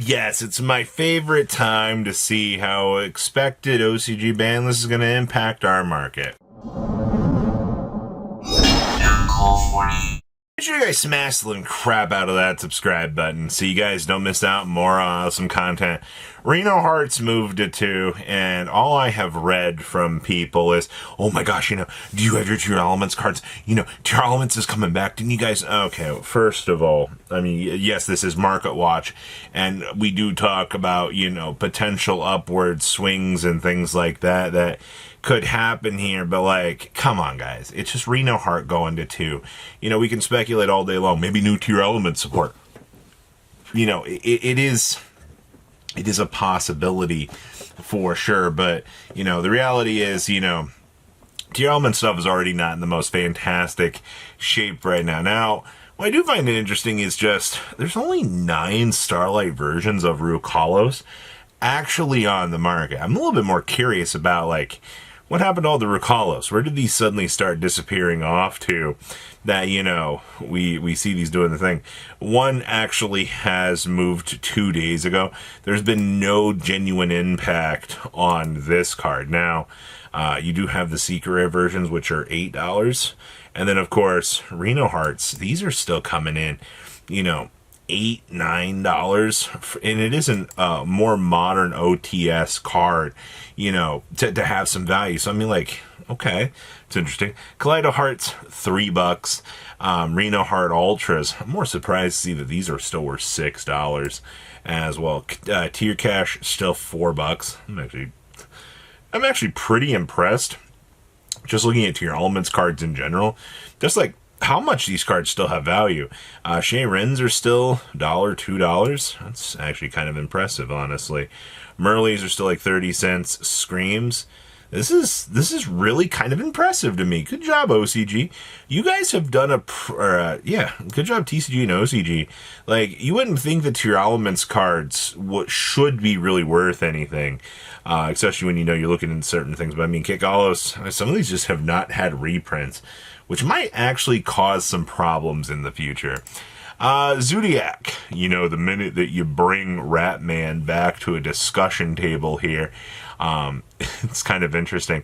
Yes, it's my favorite time to see how expected OCG Banlist is going to impact our market. Make sure you guys smash the living crap out of that subscribe button so you guys don't miss out more on awesome content. Reno Hearts moved to 2, and all I have read from people is, oh my gosh, do you have your Tier Elements cards? Tier Elements is coming back. Didn't you guys? Okay, first of all, I mean, yes, this is Market Watch, and we do talk about, potential upward swings and things like that could happen here, but like, come on guys, it's just Reno Heart going to 2. We can speculate all day long, maybe new Tier Element support. It is a possibility for sure, but the reality is, Tier Element stuff is already not in the most fantastic shape right now. Now, what I do find it interesting is just, there's only 9 Starlight versions of Rukalos actually on the market. I'm a little bit more curious about, like, what happened to all the Rukalos? Where did these suddenly start disappearing off to that, we see these doing the thing? One actually has moved 2 days ago. There's been no genuine impact on this card. Now, you do have the secret rare versions, which are $8. And then, of course, Reno Hearts. These are still coming in, $8, $9, and it isn't a more modern OTS card, to have some value. So I mean, like, okay, it's interesting. Kaleido Hearts, $3. Reno Heart Ultras, I'm more surprised to see that these are still worth $6 as well. Tier Cash, still $4. I'm actually pretty impressed. Just looking at Tier Elements cards in general, just like how much these cards still have value. Shea Rins are still $1, $2. That's actually kind of impressive, honestly. Merleys are still like 30 cents. Screams. This is really kind of impressive to me. Good job, OCG. You guys have done good job, TCG and OCG. Like, you wouldn't think that Tier Elements cards should be really worth anything, especially when you're looking at certain things. But I mean, Kikalos, some of these just have not had reprints, which might actually cause some problems in the future. Zodiac, the minute that you bring Ratman back to a discussion table here, it's kind of interesting.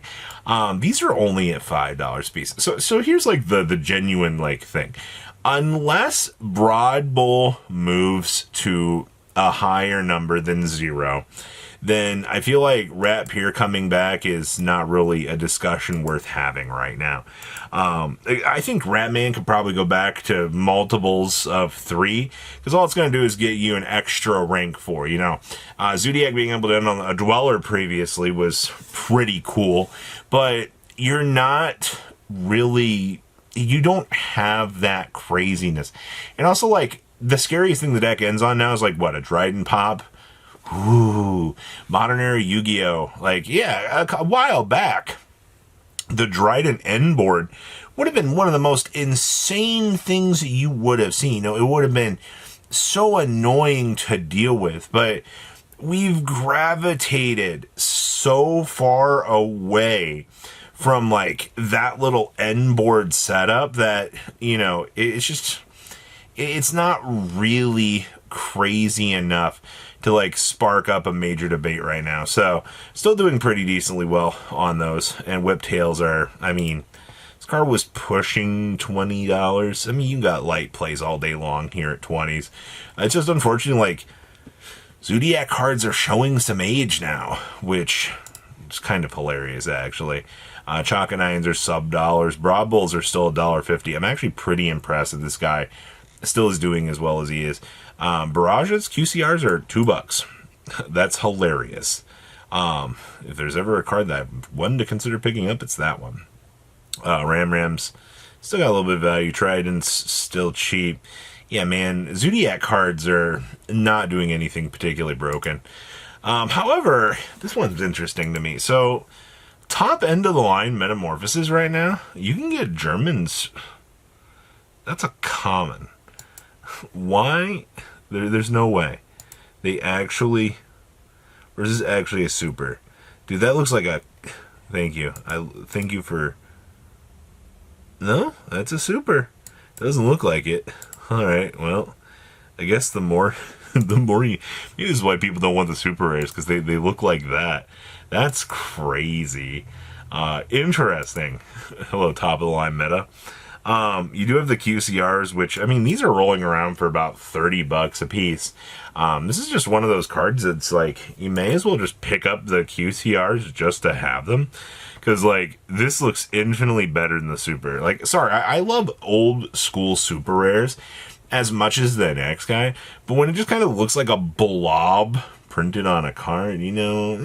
These are only at $5 a piece. So here's like the genuine thing. Unless Broad Bull moves to a higher number than 0, then I feel like Rat Pier coming back is not really a discussion worth having right now. I think Ratman could probably go back to multiples of 3, because all it's going to do is get you an extra rank 4, Zodiac being able to end on a Dweller previously was pretty cool, but you don't have that craziness. And also, like, the scariest thing the deck ends on now is, like, what, a Dryden Pop? Ooh, Modern Era Yu-Gi-Oh! Like, yeah, a while back, the Dryden end board would have been one of the most insane things that you would have seen. It would have been so annoying to deal with, but we've gravitated so far away from, like, that little end board setup that, it's not really crazy enough to, like, spark up a major debate right now. So, still doing pretty decently well on those. And Whiptails are, this card was pushing $20. You got light plays all day long here at 20s. It's just unfortunate, like, Zodiac cards are showing some age now, which is kind of hilarious, actually. Chalk and Irons are sub-dollars. Broad Bulls are still $1.50. I'm actually pretty impressed that this guy still is doing as well as he is. Barrages, QCRs are $2. That's hilarious. If there's ever a card that I've wanted to consider picking up, it's that one. Rams still got a little bit of value. Trident's still cheap. Yeah, man, Zodiac cards are not doing anything particularly broken. However, this one's interesting to me. So, top end of the line Metamorphosis right now, you can get Germans. That's a common. Why? There's no way. They actually... Or is this actually a super? Dude, that looks like a... Thank you. Thank you for... No? That's a super. Doesn't look like it. Alright, well... I guess the more the more you, maybe this is why people don't want the super rares, because they look like that. That's crazy. Interesting. Hello, top of the line meta. You do have the QCRs, which, I mean, these are rolling around for about $30 a piece. This is just one of those cards that's like, you may as well just pick up the QCRs just to have them. Because, like, this looks infinitely better than the super. Like, sorry, I love old school super rares as much as the next guy. But when it just kind of looks like a blob printed on a card, you know,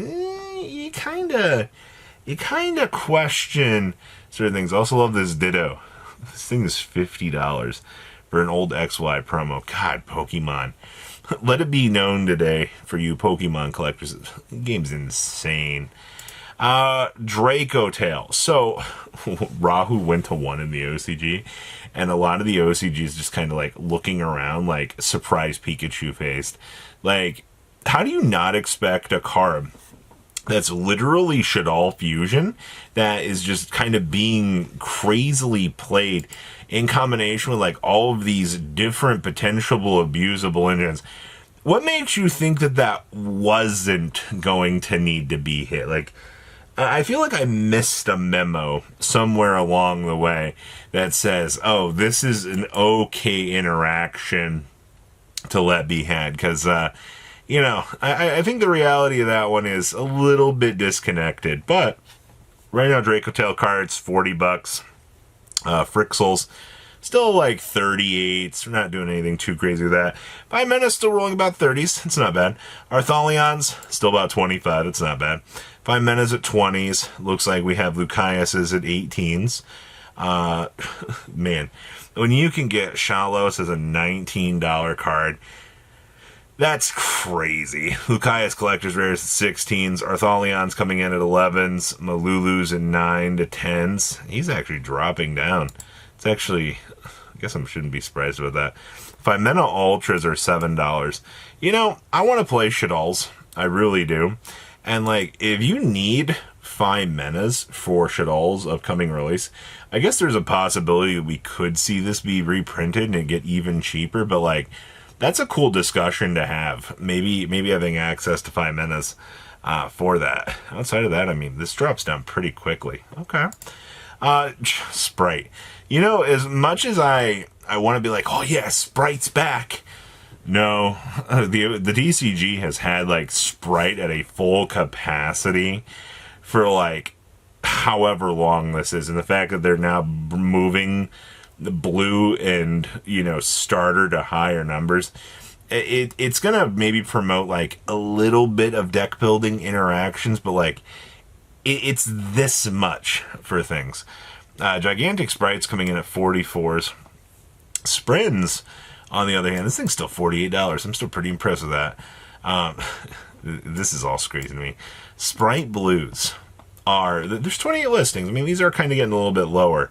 you kind of question certain things. Also love this Ditto. This thing is $50 for an old XY promo. God, Pokemon. Let it be known today for you Pokemon collectors. The game's insane. Dracotail. So, Rahu went to 1 in the OCG, and a lot of the OCGs just kind of like looking around like surprised Pikachu faced. Like, how do you not expect a card that's literally Shaddoll Fusion that is just kind of being crazily played in combination with like all of these different potential abusable engines? What makes you think that that wasn't going to need to be hit? Like, I feel like I missed a memo somewhere along the way that says, oh, this is an okay interaction to let be had. Because, you know, I think the reality of that one is a little bit disconnected. But right now, Dracotail cards, $40. Frixels, still like 38s. We're not doing anything too crazy with that. Menace still rolling about 30s. It's not bad. Artholions, still about 25. It's not bad. Menace at 20s. Looks like we have Lucais's at 18s. Man, when you can get Shallows as a $19 card, that's crazy. Lucais Collector's Rares at 16s. Artholions coming in at 11s. Malulu's at 9 to 10s. He's actually dropping down. It's actually, I guess I shouldn't be surprised about that. Mena Ultras are $7. You know, I want to play Shaddolls. I really do. And, like, if you need 5 Menas for Shaddolls' upcoming release, I guess there's a possibility that we could see this be reprinted and get even cheaper. But, like, that's a cool discussion to have. Maybe having access to 5 Menas for that. Outside of that, I mean, this drops down pretty quickly. Okay. Spright. You know, as much as I want to be like, oh yeah, Sprite's back. No, the DCG has had like Spright at a full capacity for like however long this is, and the fact that they're now moving the blue and, you know, starter to higher numbers, it's gonna maybe promote like a little bit of deck building interactions, but like it's this much for things. Gigantic Sprites coming in at 44s. Sprins, on the other hand, this thing's still $48. I'm still pretty impressed with that. This is all crazy to me. Spright Blues are, there's 28 listings. I mean, these are kind of getting a little bit lower.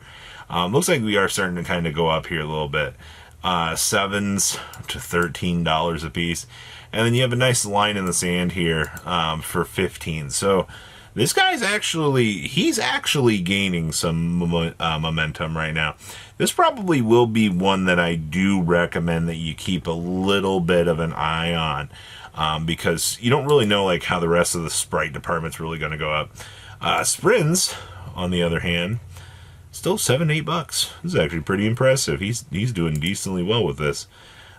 Looks like we are starting to kind of go up here a little bit. 7s to $13 a piece. And then you have a nice line in the sand here for 15. So this guy's he's actually gaining some momentum right now. This probably will be one that I do recommend that you keep a little bit of an eye on, because you don't really know like how the rest of the Spright department's really going to go up. Sprins, on the other hand, still $7-8. This is actually pretty impressive. He's doing decently well with this.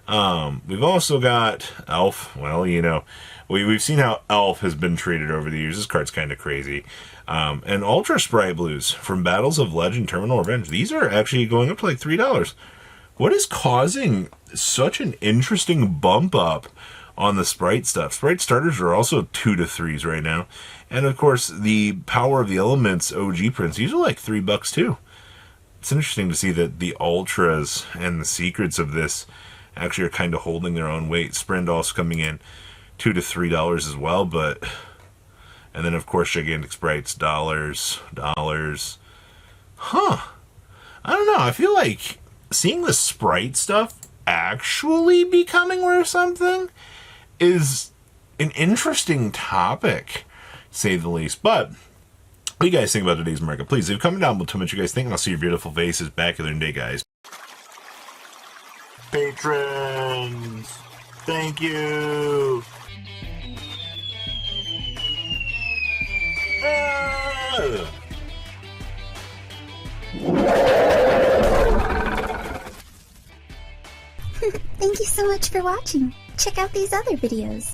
We've also got Elf. Well, you know, we've seen how Elf has been treated over the years. This card's kind of crazy. And Ultra Spright Blues from Battles of Legend Terminal Revenge. These are actually going up to like $3. What is causing such an interesting bump up on the Spright stuff? Spright starters are also 2 to 3s right now. And of course, the Power of the Elements OG prints, these are like $3 too. It's interesting to see that the Ultras and the secrets of this actually are kind of holding their own weight. Sprint also coming in $2 to $3 as well, but, and then of course Gigantic Sprites, dollars. Huh. I don't know. I feel like seeing the Spright stuff actually becoming worth something is an interesting topic, to say the least. But what do you guys think about today's market? Please leave a comment down below. Tell me what you guys think, and I'll see your beautiful faces back here in a day, guys. Patrons! Thank you. Thank you so much for watching. Check out these other videos.